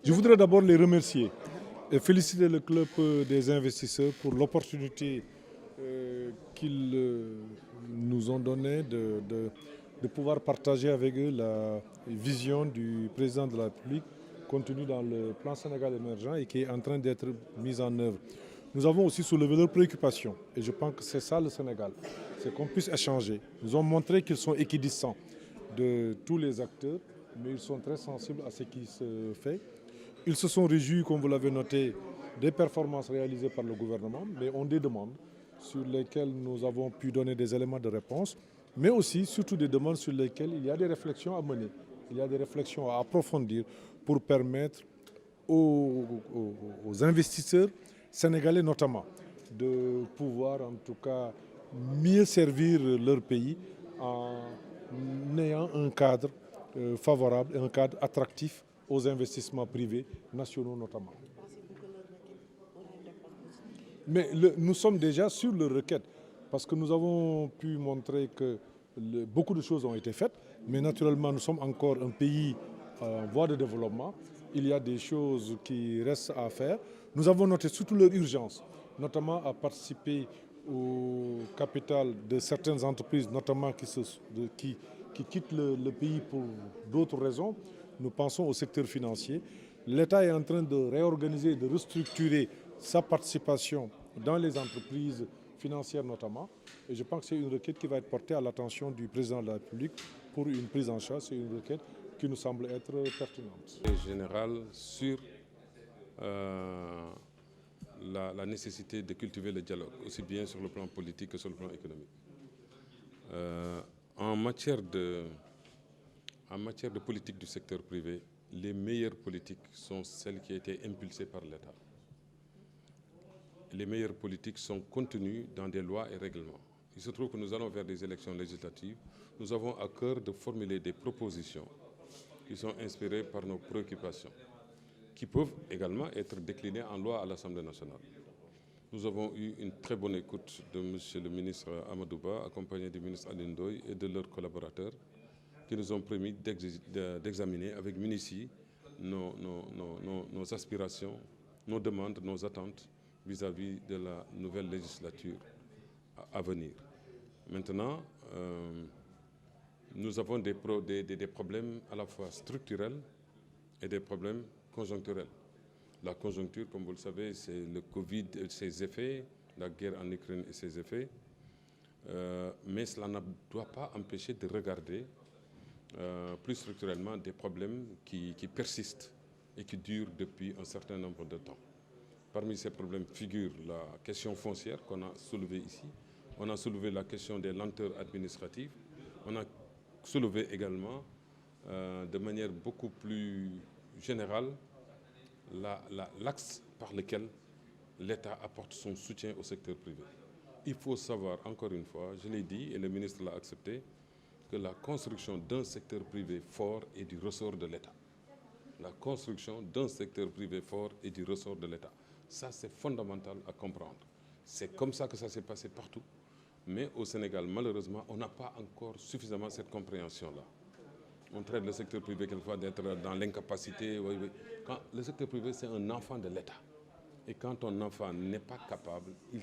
Je voudrais d'abord les remercier et féliciter le club des investisseurs pour l'opportunité qu'ils nous ont donnée de pouvoir partager avec eux la vision du président de la République contenue dans le plan Sénégal émergent et qui est en train d'être mise en œuvre. Nous avons aussi soulevé leurs préoccupations et je pense que c'est ça le Sénégal, c'est qu'on puisse échanger. Nous avons montré qu'ils sont équidistants de tous les acteurs, mais ils sont très sensibles à ce qui se fait. Ils se sont réjouis, comme vous l'avez noté, des performances réalisées par le gouvernement, mais ont des demandes sur lesquelles nous avons pu donner des éléments de réponse, mais aussi surtout des demandes sur lesquelles il y a des réflexions à mener, il y a des réflexions à approfondir pour permettre aux investisseurs sénégalais notamment de pouvoir en tout cas mieux servir leur pays en ayant un cadre favorable et un cadre attractif aux investissements privés, nationaux notamment. Mais nous sommes déjà sur le requête parce que nous avons pu montrer que beaucoup de choses ont été faites, mais naturellement nous sommes encore un pays en voie de développement. Il y a des choses qui restent à faire. Nous avons noté surtout leur urgence, notamment à participer au capital de certaines entreprises, notamment qui quittent le pays pour d'autres raisons. Nous pensons au secteur financier. L'État est en train de réorganiser, de restructurer sa participation dans les entreprises financières notamment. Et je pense que c'est une requête qui va être portée à l'attention du président de la République pour une prise en charge. C'est une requête qui nous semble être pertinente. Général sur la nécessité de cultiver le dialogue, aussi bien sur le plan politique que sur le plan économique. En matière de politique du secteur privé, les meilleures politiques sont celles qui ont été impulsées par l'État. Les meilleures politiques sont contenues dans des lois et règlements. Il se trouve que nous allons vers des élections législatives. Nous avons à cœur de formuler des propositions qui sont inspirées par nos préoccupations, qui peuvent également être déclinées en loi à l'Assemblée nationale. Nous avons eu une très bonne écoute de M. le ministre Amadouba, accompagné du ministre Aly Ndoye et de leurs collaborateurs, qui nous ont permis d'examiner avec minutie nos aspirations, nos demandes, nos attentes vis-à-vis de la nouvelle législature à venir. Maintenant, nous avons des problèmes à la fois structurels et des problèmes conjoncturels. La conjoncture, comme vous le savez, c'est le Covid et ses effets, la guerre en Ukraine et ses effets, mais cela ne doit pas empêcher de regarder plus structurellement des problèmes qui persistent et qui durent depuis un certain nombre de temps. Parmi ces problèmes figure la question foncière qu'on a soulevée ici. On a soulevé la question des lenteurs administratives. On a soulevé également, de manière beaucoup plus générale, l'axe par lequel l'État apporte son soutien au secteur privé. Il faut savoir, encore une fois, je l'ai dit et le ministre l'a accepté, que la construction d'un secteur privé fort est du ressort de l'État. La construction d'un secteur privé fort est du ressort de l'État. Ça, c'est fondamental à comprendre. C'est comme ça que ça s'est passé partout. Mais au Sénégal, malheureusement, on n'a pas encore suffisamment cette compréhension-là. On traite le secteur privé quelquefois d'être dans l'incapacité. Oui. Quand le secteur privé, c'est un enfant de l'État. Et quand ton enfant n'est pas capable, il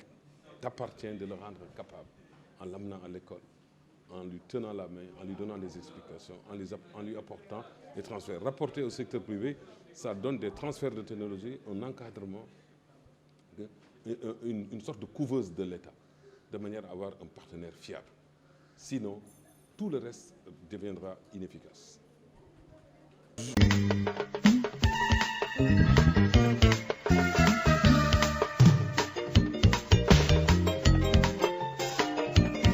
t'appartient de le rendre capable en l'amenant à l'école, en lui tenant la main, en lui donnant des explications, en lui apportant des transferts. Rapporter au secteur privé, ça donne des transferts de technologie, un encadrement, une sorte de couveuse de l'État, de manière à avoir un partenaire fiable. Sinon, tout le reste deviendra inefficace.